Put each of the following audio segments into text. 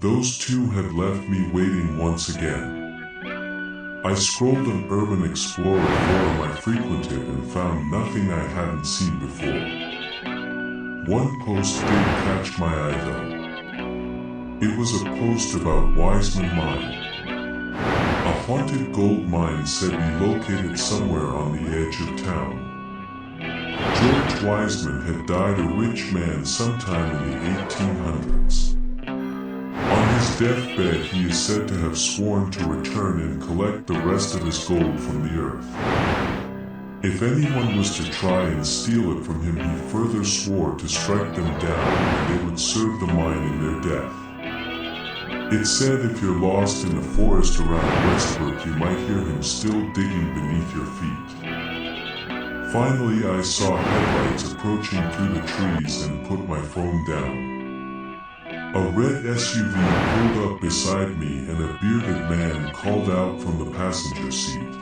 those two had left me waiting once again. I scrolled an Urban Explorer forum I frequented and found nothing I hadn't seen before. One post did catch my eye though. It was a post about Wiseman Mine. A haunted gold mine said to be located somewhere on the edge of town. George Wiseman had died a rich man sometime in the 1800s. On his deathbed, he is said to have sworn to return and collect the rest of his gold from the earth. If anyone was to try and steal it from him, he further swore to strike them down and they would serve the mine in their death. It said if you're lost in the forest around Westbrook, you might hear him still digging beneath your feet. Finally, I saw headlights approaching through the trees and put my phone down. A red SUV pulled up beside me and a bearded man called out from the passenger seat.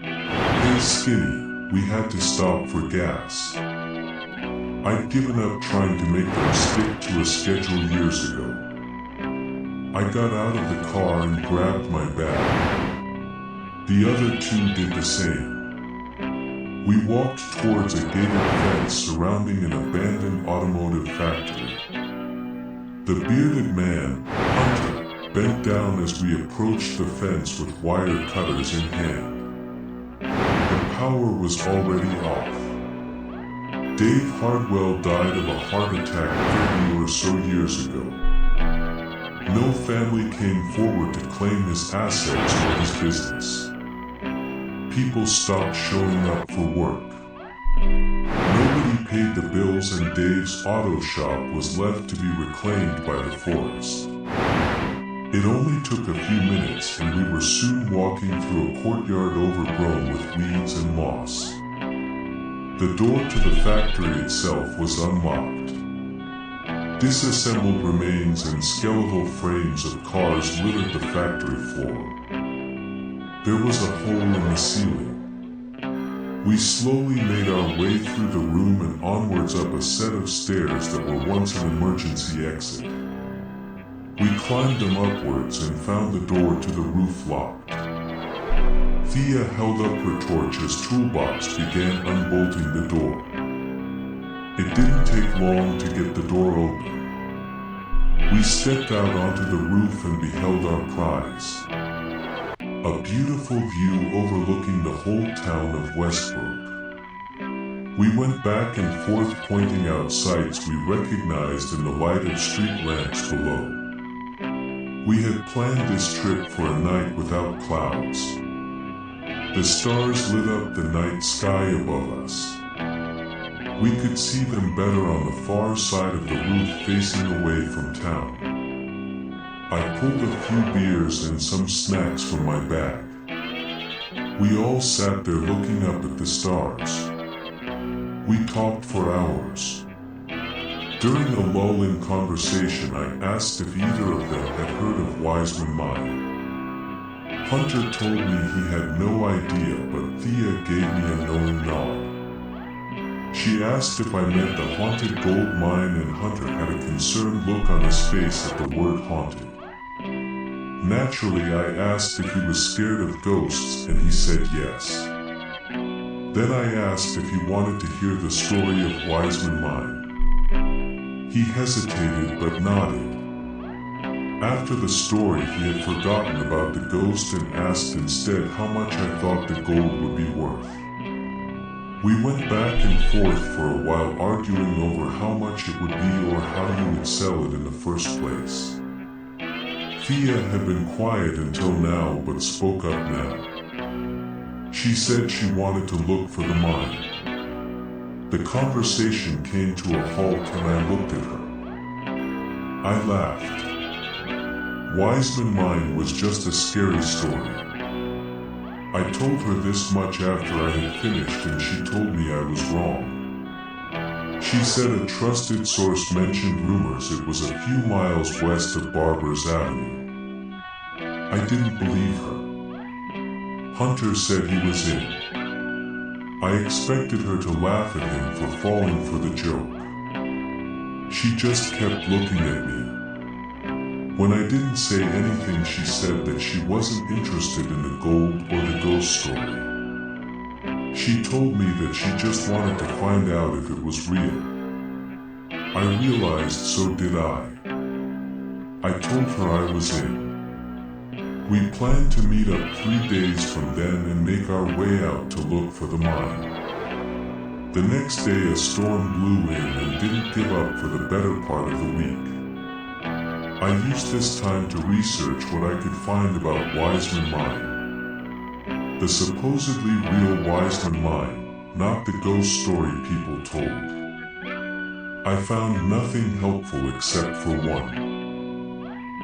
"Hey Skinny, we had to stop for gas." I'd given up trying to make them stick to a schedule years ago. I got out of the car and grabbed my bag. The other two did the same. We walked towards a gated fence surrounding an abandoned automotive factory. The bearded man, Hunter, bent down as we approached the fence with wire cutters in hand. The power was already off. Dave Hardwell died of a heart attack 30 or so years ago. No family came forward to claim his assets or his business. People stopped showing up for work. Nobody paid the bills and Dave's auto shop was left to be reclaimed by the forest. It only took a few minutes and we were soon walking through a courtyard overgrown with weeds and moss. The door to the factory itself was unlocked. Disassembled remains and skeletal frames of cars littered the factory floor. There was a hole in the ceiling. We slowly made our way through the room and onwards up a set of stairs that were once an emergency exit. We climbed them upwards and found the door to the roof locked. Thea held up her torch as Toolbox began unbolting the door. It didn't take long to get the door open. We stepped out onto the roof and beheld our prize. A beautiful view overlooking the whole town of Westbrook. We went back and forth pointing out sights we recognized in the light of street lamps below. We had planned this trip for a night without clouds. The stars lit up the night sky above us. We could see them better on the far side of the roof facing away from town. I pulled a few beers and some snacks from my bag. We all sat there looking up at the stars. We talked for hours. During a lull in conversation, I asked if either of them had heard of Wiseman Mine. Hunter told me he had no idea, but Thea gave me a knowing nod. She asked if I meant the haunted gold mine, and Hunter had a concerned look on his face at the word haunted. Naturally, I asked if he was scared of ghosts, and he said yes. Then I asked if he wanted to hear the story of Wiseman Mine. He hesitated but nodded. After the story, he had forgotten about the ghost and asked instead how much I thought the gold would be worth. We went back and forth for a while arguing over how much it would be or how you would sell it in the first place. Thea had been quiet until now but spoke up now. She said she wanted to look for the mine. The conversation came to a halt and I looked at her. I laughed. Wiseman Mine was just a scary story. I told her this much after I had finished and she told me I was wrong. She said a trusted source mentioned rumors it was a few miles west of Barbers Avenue. I didn't believe her. Hunter said he was in. I expected her to laugh at him for falling for the joke. She just kept looking at me. When I didn't say anything, she said that she wasn't interested in the gold or the ghost story. She told me that she just wanted to find out if it was real. I realized so did I. I told her I was in. We planned to meet up 3 days from then and make our way out to look for the mine. The next day a storm blew in and didn't give up for the better part of the week. I used this time to research what I could find about Wiseman Mine. The supposedly real Wiseman Mine, not the ghost story people told. I found nothing helpful except for one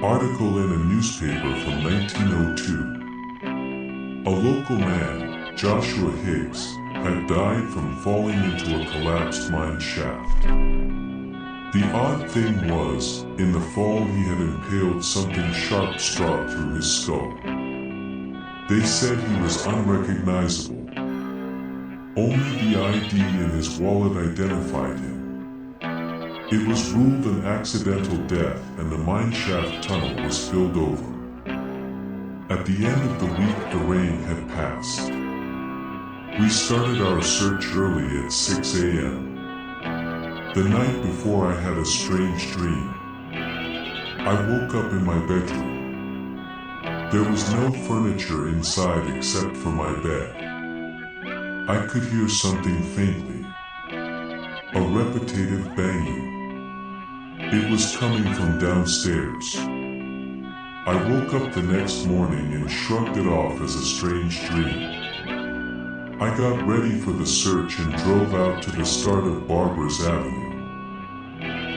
article in a newspaper from 1902. A local man, Joshua Higgs, had died from falling into a collapsed mine shaft. The odd thing was, in the fall he had impaled something sharp struck through his skull. They said he was unrecognizable. Only the ID in his wallet identified him. It was ruled an accidental death and the mine shaft tunnel was filled over. At the end of the week the rain had passed. We started our search early at 6 a.m. The night before I had a strange dream. I woke up in my bedroom. There was no furniture inside except for my bed. I could hear something faintly. A repetitive banging. It was coming from downstairs. I woke up the next morning and shrugged it off as a strange dream. I got ready for the search and drove out to the start of Barbers Avenue.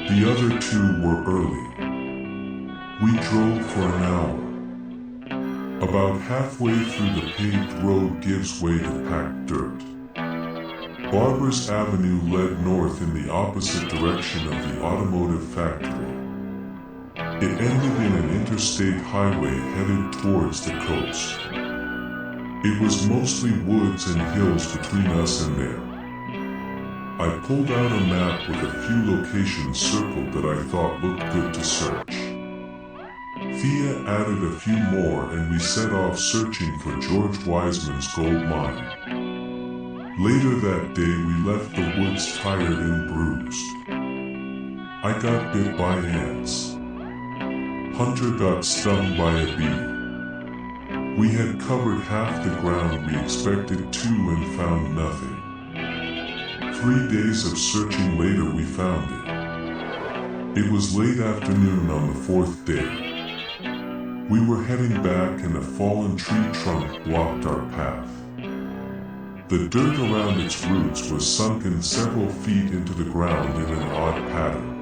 The other two were early. We drove for an hour. About halfway through the paved road gives way to packed dirt. Barbers Avenue led north in the opposite direction of the automotive factory. It ended in an interstate highway headed towards the coast. It was mostly woods and hills between us and there. I pulled out a map with a few locations circled that I thought looked good to search. Thea added a few more and we set off searching for George Wiseman's gold mine. Later that day we left the woods tired and bruised. I got bit by ants. Hunter got stung by a bee. We had covered half the ground we expected to and found nothing. 3 days of searching later we found it. It was late afternoon on the 4th day. We were heading back and a fallen tree trunk blocked our path. The dirt around its roots was sunken several feet into the ground in an odd pattern.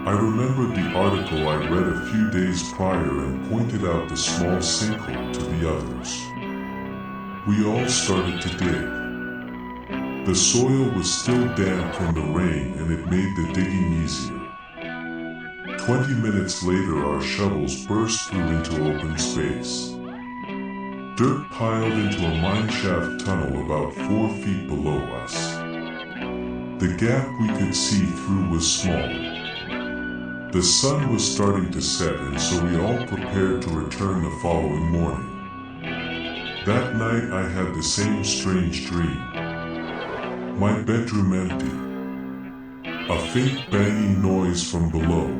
I remembered the article I read a few days prior and pointed out the small sinkhole to the others. We all started to dig. The soil was still damp from the rain and it made the digging easier. 20 minutes later our shovels burst through into open space. Dirt piled into a mineshaft tunnel about 4 feet below us. The gap we could see through was small. The sun was starting to set and so we all prepared to return the following morning. That night I had the same strange dream. My bedroom empty. A faint banging noise from below.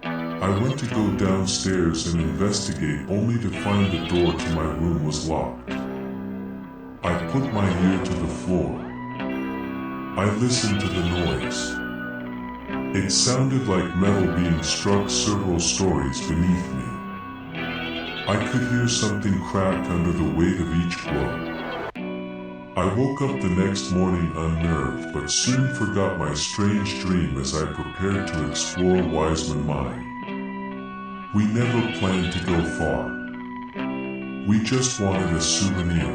I went to go downstairs and investigate only to find the door to my room was locked. I put my ear to the floor. I listened to the noise. It sounded like metal being struck several stories beneath me. I could hear something crack under the weight of each blow. I woke up the next morning unnerved but soon forgot my strange dream as I prepared to explore Wiseman Mine. We never planned to go far. We just wanted a souvenir.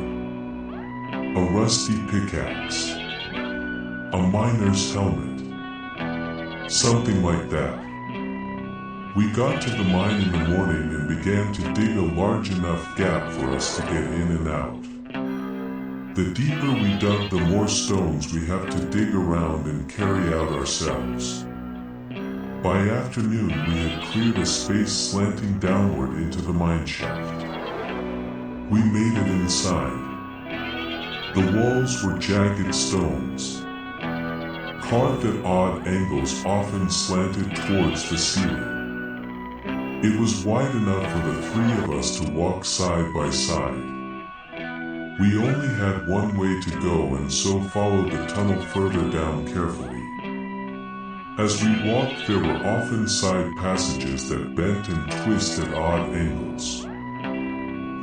A rusty pickaxe. A miner's helmet. Something like that. We got to the mine in the morning and began to dig a large enough gap for us to get in and out. The deeper we dug, the more stones we have to dig around and carry out ourselves. By afternoon, we had cleared a space slanting downward into the mineshaft. We made it inside. The walls were jagged stones, carved at odd angles, often slanted towards the ceiling. It was wide enough for the three of us to walk side by side. We only had one way to go and so followed the tunnel further down carefully. As we walked, there were often side passages that bent and twisted at odd angles.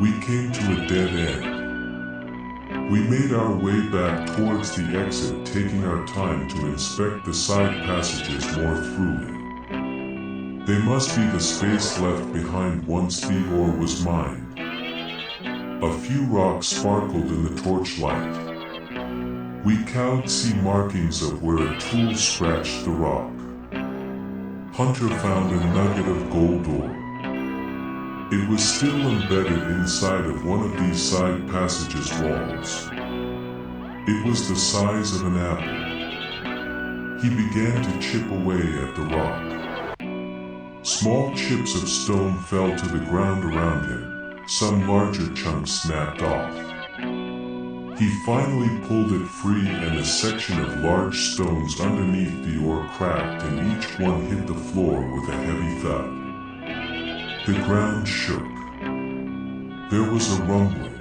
We came to a dead end. We made our way back towards the exit, taking our time to inspect the side passages more thoroughly. They must be the space left behind once the ore was mined. A few rocks sparkled in the torchlight. We could see markings of where a tool scratched the rock. Hunter found a nugget of gold ore. It was still embedded inside of one of these side passages walls. It was the size of an apple. He began to chip away at the rock. Small chips of stone fell to the ground around him. Some larger chunks snapped off. He finally pulled it free and a section of large stones underneath the ore cracked and each one hit the floor with a heavy thud. The ground shook. There was a rumbling.